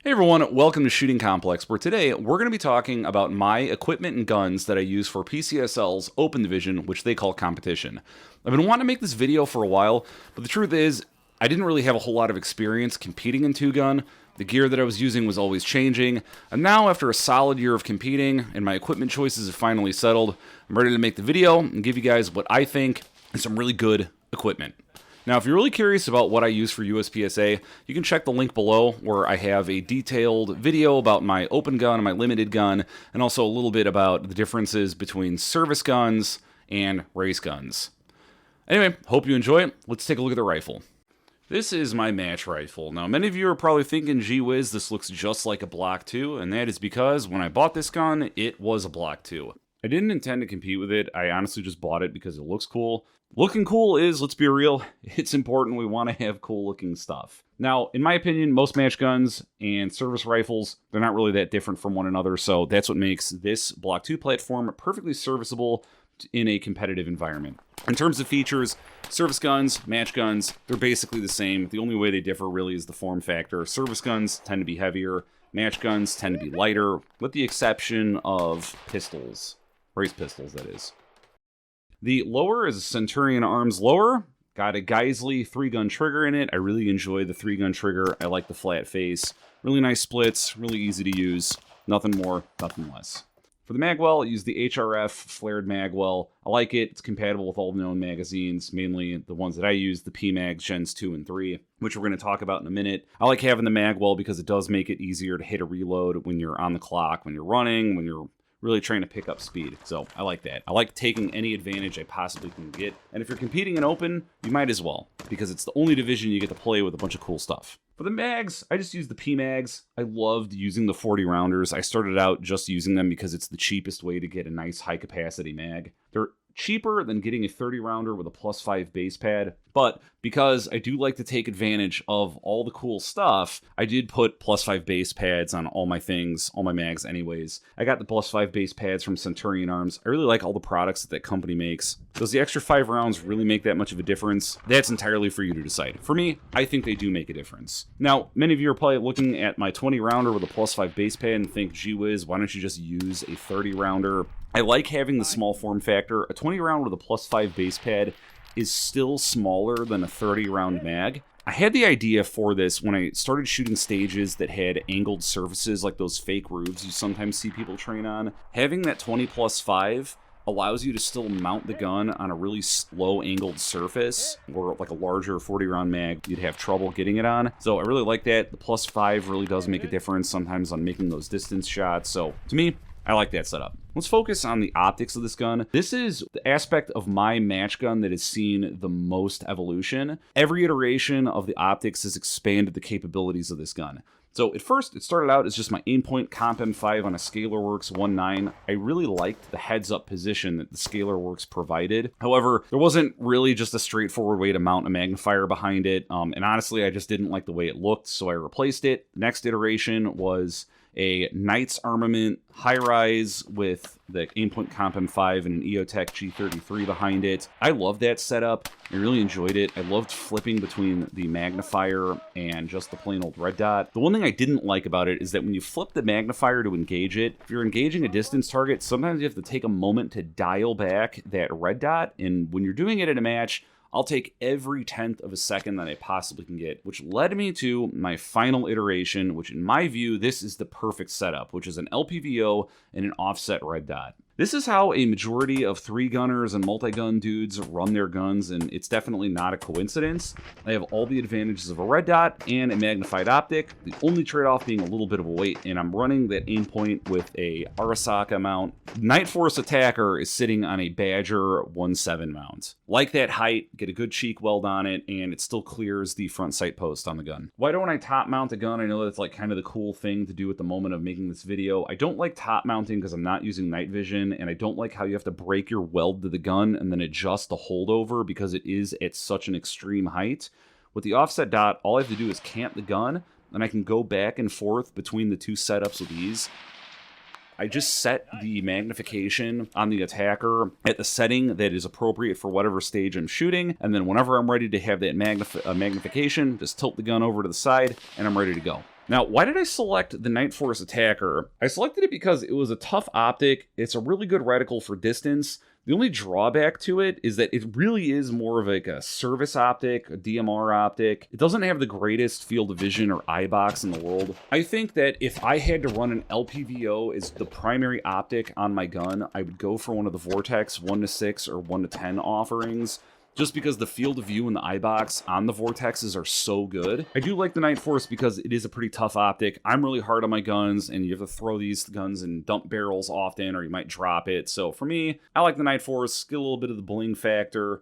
Hey everyone, welcome to Shooting Complex, where today we're going to be talking about my equipment and guns that I use for PCSL's Open Division, which they call competition. I've been wanting to make this video for a while, but the truth is, I didn't really have a whole lot of experience competing in two-gun. The gear that I was using was always changing, and now after a solid year of competing and my equipment choices have finally settled, I'm ready to make the video and give you guys what I think is some really good equipment. Now, if you're really curious about what I use for USPSA, you can check the link below where I have a detailed video about my open gun and my limited gun, and also a little bit about the differences between service guns and race guns. Anyway, hope you enjoy it. Let's take a look at the rifle. This is my match rifle. Now, many of you are probably thinking, gee whiz, this looks just like a Block 2, and that is because when I bought this gun, it was a Block 2. I didn't intend to compete with it. I honestly just bought it because it looks cool. Looking cool is, let's be real, it's important. We want to have cool looking stuff. Now, in my opinion, most match guns and service rifles, they're not really that different from one another, so that's what makes this Block 2 platform perfectly serviceable in a competitive environment. In terms of features, service guns, match guns, they're basically the same. The only way they differ really is the form factor. Service guns tend to be heavier, match guns tend to be lighter, with the exception of pistols. Race pistols, that is. The lower is a Centurion Arms lower. Got a Geisley 3-gun trigger in it. I really enjoy the 3-gun trigger. I like the flat face. Really nice splits, really easy to use. Nothing more, nothing less. For the magwell, I use the HRF flared magwell. I like it. It's compatible with all the known magazines, mainly the ones that I use, the PMags Gens 2 and 3, which we're going to talk about in a minute. I like having the magwell because it does make it easier to hit a reload when you're on the clock, when you're running, when you're really trying to pick up speed. So I like that. I like taking any advantage I possibly can get. And if you're competing in open, you might as well, because it's the only division you get to play with a bunch of cool stuff. For the mags, I just use the PMags. I loved using the 40 rounders. I started out just using them because it's the cheapest way to get a nice high capacity mag. They're cheaper than getting a 30 rounder with a +5 base pad, but because I do like to take advantage of all the cool stuff, I did put +5 base pads on all my things, all my mags anyways. I got the +5 base pads from Centurion Arms. I really like all the products that that company makes. Does the extra 5 rounds really make that much of a difference? That's entirely for you to decide. For me, I think they do make a difference. Now, many of you are probably looking at my 20 rounder with a +5 base pad and think, gee whiz, why don't you just use a 30 rounder? I like having the small form factor. A 20 round with a +5 base pad is still smaller than a 30 round mag. I had the idea for this when I started shooting stages that had angled surfaces like those fake roofs you sometimes see people train on. Having that 20+5 allows you to still mount the gun on a really slow angled surface, or like a larger 40 round mag you'd have trouble getting it on. So I really like that. The +5 really does make a difference sometimes on making those distance shots. So to me, I like that setup. Let's focus on the optics of this gun. This is the aspect of my match gun that has seen the most evolution. Every iteration of the optics has expanded the capabilities of this gun. So at first, it started out as just my Aimpoint Comp M5 on a ScalarWorks 1.9. I really liked the heads-up position that the ScalarWorks provided. However, there wasn't really just a straightforward way to mount a magnifier behind it, and honestly, I just didn't like the way it looked, so I replaced it. The next iteration was a Knights Armament high-rise with the Aimpoint Comp M5 and an EOTech G33 behind it. I love that setup. I really enjoyed it. I loved flipping between the magnifier and just the plain old red dot. The one thing I didn't like about it is that when you flip the magnifier to engage it, if you're engaging a distance target, sometimes you have to take a moment to dial back that red dot, and when you're doing it in a match, I'll take every 10th of a second that I possibly can get, which led me to my final iteration, which in my view, this is the perfect setup, which is an LPVO and an offset red dot. This is how a majority of 3-gunners and multi-gun dudes run their guns, and it's definitely not a coincidence. I have all the advantages of a red dot and a magnified optic, the only trade-off being a little bit of a weight, and I'm running that Aimpoint with a Arasaka mount. Night Force Attacker is sitting on a Badger 1.7 mount. Like that height, get a good cheek weld on it, and it still clears the front sight post on the gun. Why don't I top mount the gun? I know that's like kind of the cool thing to do at the moment of making this video. I don't like top mounting because I'm not using night vision, and I don't like how you have to break your weld to the gun and then adjust the holdover because it is at such an extreme height. With the offset dot, all I have to do is camp the gun, and I can go back and forth between the two setups with ease. I just set the magnification on the attacker at the setting that is appropriate for whatever stage I'm shooting, and then whenever I'm ready to have that magnification, just tilt the gun over to the side, and I'm ready to go. Now, why did I select the Night Force Attacker? I selected it because it was a tough optic, it's a really good reticle for distance. The only drawback to it is that it really is more of like a service optic, a DMR optic. It doesn't have the greatest field of vision or eye box in the world. I think that if I had to run an LPVO as the primary optic on my gun, I would go for one of the Vortex 1-6 or 1-10 offerings, just because the field of view and the eye box on the Vortexes are so good. I do like the Night Force because it is a pretty tough optic. I'm really hard on my guns, and you have to throw these guns in dump barrels often, or you might drop it. So for me, I like the Night Force, get a little bit of the bling factor.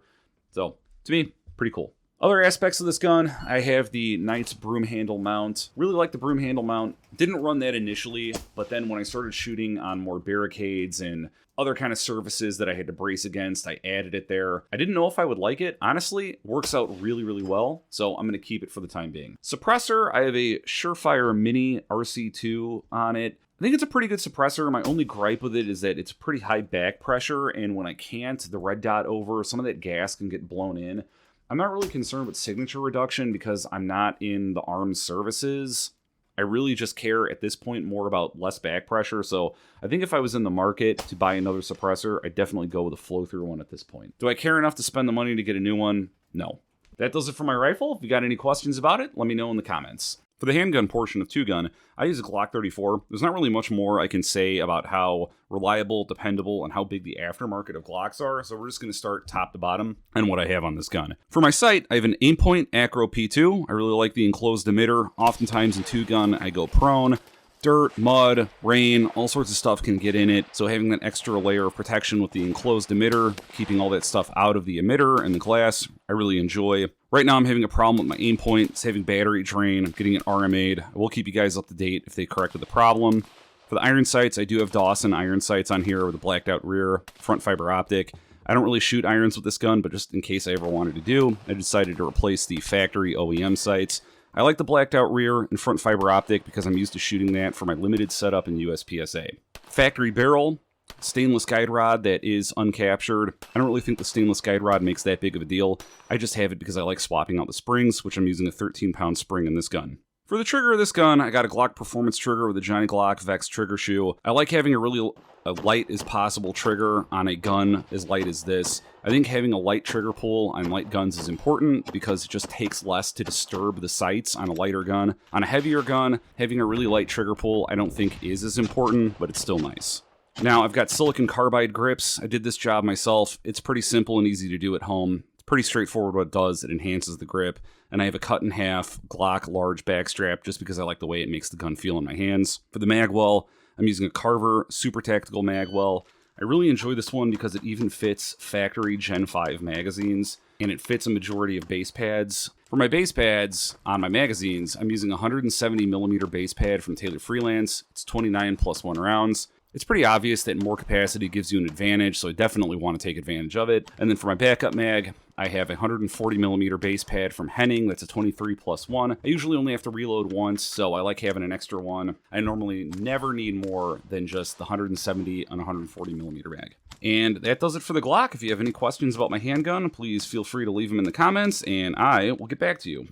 So to me, pretty cool. Other aspects of this gun, I have the Knight's broom handle mount. Really like the broom handle mount. Didn't run that initially, but then when I started shooting on more barricades and other kind of surfaces that I had to brace against, I added it there. I didn't know if I would like it. Honestly, it works out really, really well, so I'm going to keep it for the time being. Suppressor, I have a Surefire Mini RC2 on it. I think it's a pretty good suppressor. My only gripe with it is that it's pretty high back pressure, and when I can't, the red dot over, some of that gas can get blown in. I'm not really concerned with signature reduction because I'm not in the armed services. I really just care at this point more about less back pressure, so I think if I was in the market to buy another suppressor, I'd definitely go with a flow-through one at this point. Do I care enough to spend the money to get a new one? No. That does it for my rifle. If you got any questions about it, let me know in the comments. For the handgun portion of 2-Gun, I use a Glock 34. There's not really much more I can say about how reliable, dependable, and how big the aftermarket of Glocks are, so we're just going to start top to bottom and what I have on this gun. For my sight, I have an Aimpoint Acro P2. I really like the enclosed emitter. Oftentimes in 2-Gun, I go prone. Dirt, mud, rain, all sorts of stuff can get in it, so having that extra layer of protection with the enclosed emitter, keeping all that stuff out of the emitter and the glass, I really enjoy. Right now I'm having a problem with my aim point, it's having battery drain, I'm getting it RMA'd. I will keep you guys up to date if they corrected the problem. For the iron sights, I do have Dawson iron sights on here with a blacked out rear, front fiber optic. I don't really shoot irons with this gun, but just in case I ever wanted to do, I decided to replace the factory OEM sights. I like the blacked out rear and front fiber optic because I'm used to shooting that for my limited setup in USPSA. Factory barrel, stainless guide rod that is uncaptured. I don't really think the stainless guide rod makes that big of a deal. I just have it because I like swapping out the springs, which I'm using a 13-pound spring in this gun. For the trigger of this gun, I got a Glock Performance trigger with a Johnny Glock Vex trigger shoe. I like having a really light as possible trigger on a gun as light as this. I think having a light trigger pull on light guns is important because it just takes less to disturb the sights on a lighter gun. On a heavier gun, having a really light trigger pull I don't think is as important, but it's still nice. Now I've got silicon carbide grips. I did this job myself. It's pretty simple and easy to do at home. It's pretty straightforward what it does. It enhances the grip. And I have a cut-in-half Glock large backstrap just because I like the way it makes the gun feel in my hands. For the magwell, I'm using a Carver Super Tactical magwell. I really enjoy this one because it even fits factory Gen 5 magazines, and it fits a majority of base pads. For my base pads on my magazines, I'm using a 170mm base pad from Taylor Freelance. It's 29+1 rounds. It's pretty obvious that more capacity gives you an advantage, so I definitely want to take advantage of it. And then for my backup mag, I have a 140mm base pad from Henning. That's a 23+1. I usually only have to reload once, so I like having an extra one. I normally never need more than just the 170 and 140mm mag. And that does it for the Glock. If you have any questions about my handgun, please feel free to leave them in the comments, and I will get back to you.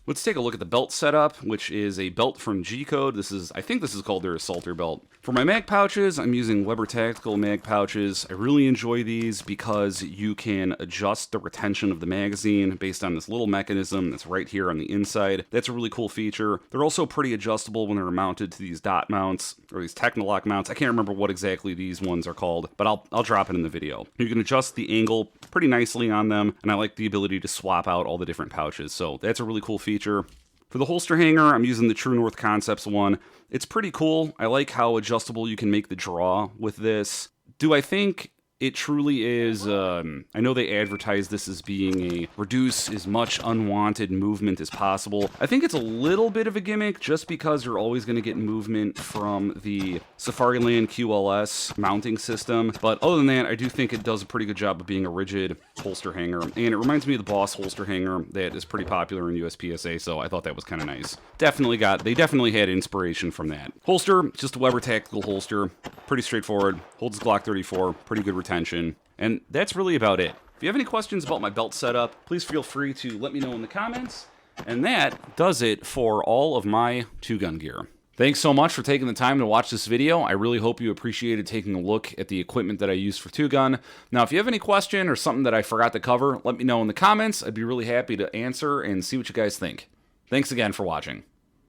Let's take a look at the belt setup, which is a belt from G-Code. I think this is called their Assaulter belt. For my mag pouches, I'm using Weber Tactical mag pouches. I really enjoy these because you can adjust the retention of the magazine based on this little mechanism that's right here on the inside. That's a really cool feature. They're also pretty adjustable when they're mounted to these dot mounts, or these Technolock mounts. I can't remember what exactly these ones are called, but I'll drop it in the video. You can adjust the angle pretty nicely on them, and I like the ability to swap out all the different pouches, so that's a really cool feature. For the holster hanger, I'm using the True North Concepts one. It's pretty cool. I like how adjustable you can make the draw with this. Do I think it truly is, I know they advertise this as being a reduce as much unwanted movement as possible. I think it's a little bit of a gimmick just because you're always going to get movement from the Safariland QLS mounting system. But other than that, I do think it does a pretty good job of being a rigid holster hanger. And it reminds me of the Boss holster hanger that is pretty popular in USPSA, so I thought that was kind of nice. They definitely had inspiration from that. Holster, just a Weber Tactical holster. Pretty straightforward. Holds Glock 34. Pretty good retention. And that's really about it. If you have any questions about my belt setup, please feel free to let me know in the comments. And that does it for all of my two-gun gear. Thanks so much for taking the time to watch this video. I really hope you appreciated taking a look at the equipment that I use for two-gun. Now, if you have any question or something that I forgot to cover, let me know in the comments. I'd be really happy to answer and see what you guys think. Thanks again for watching.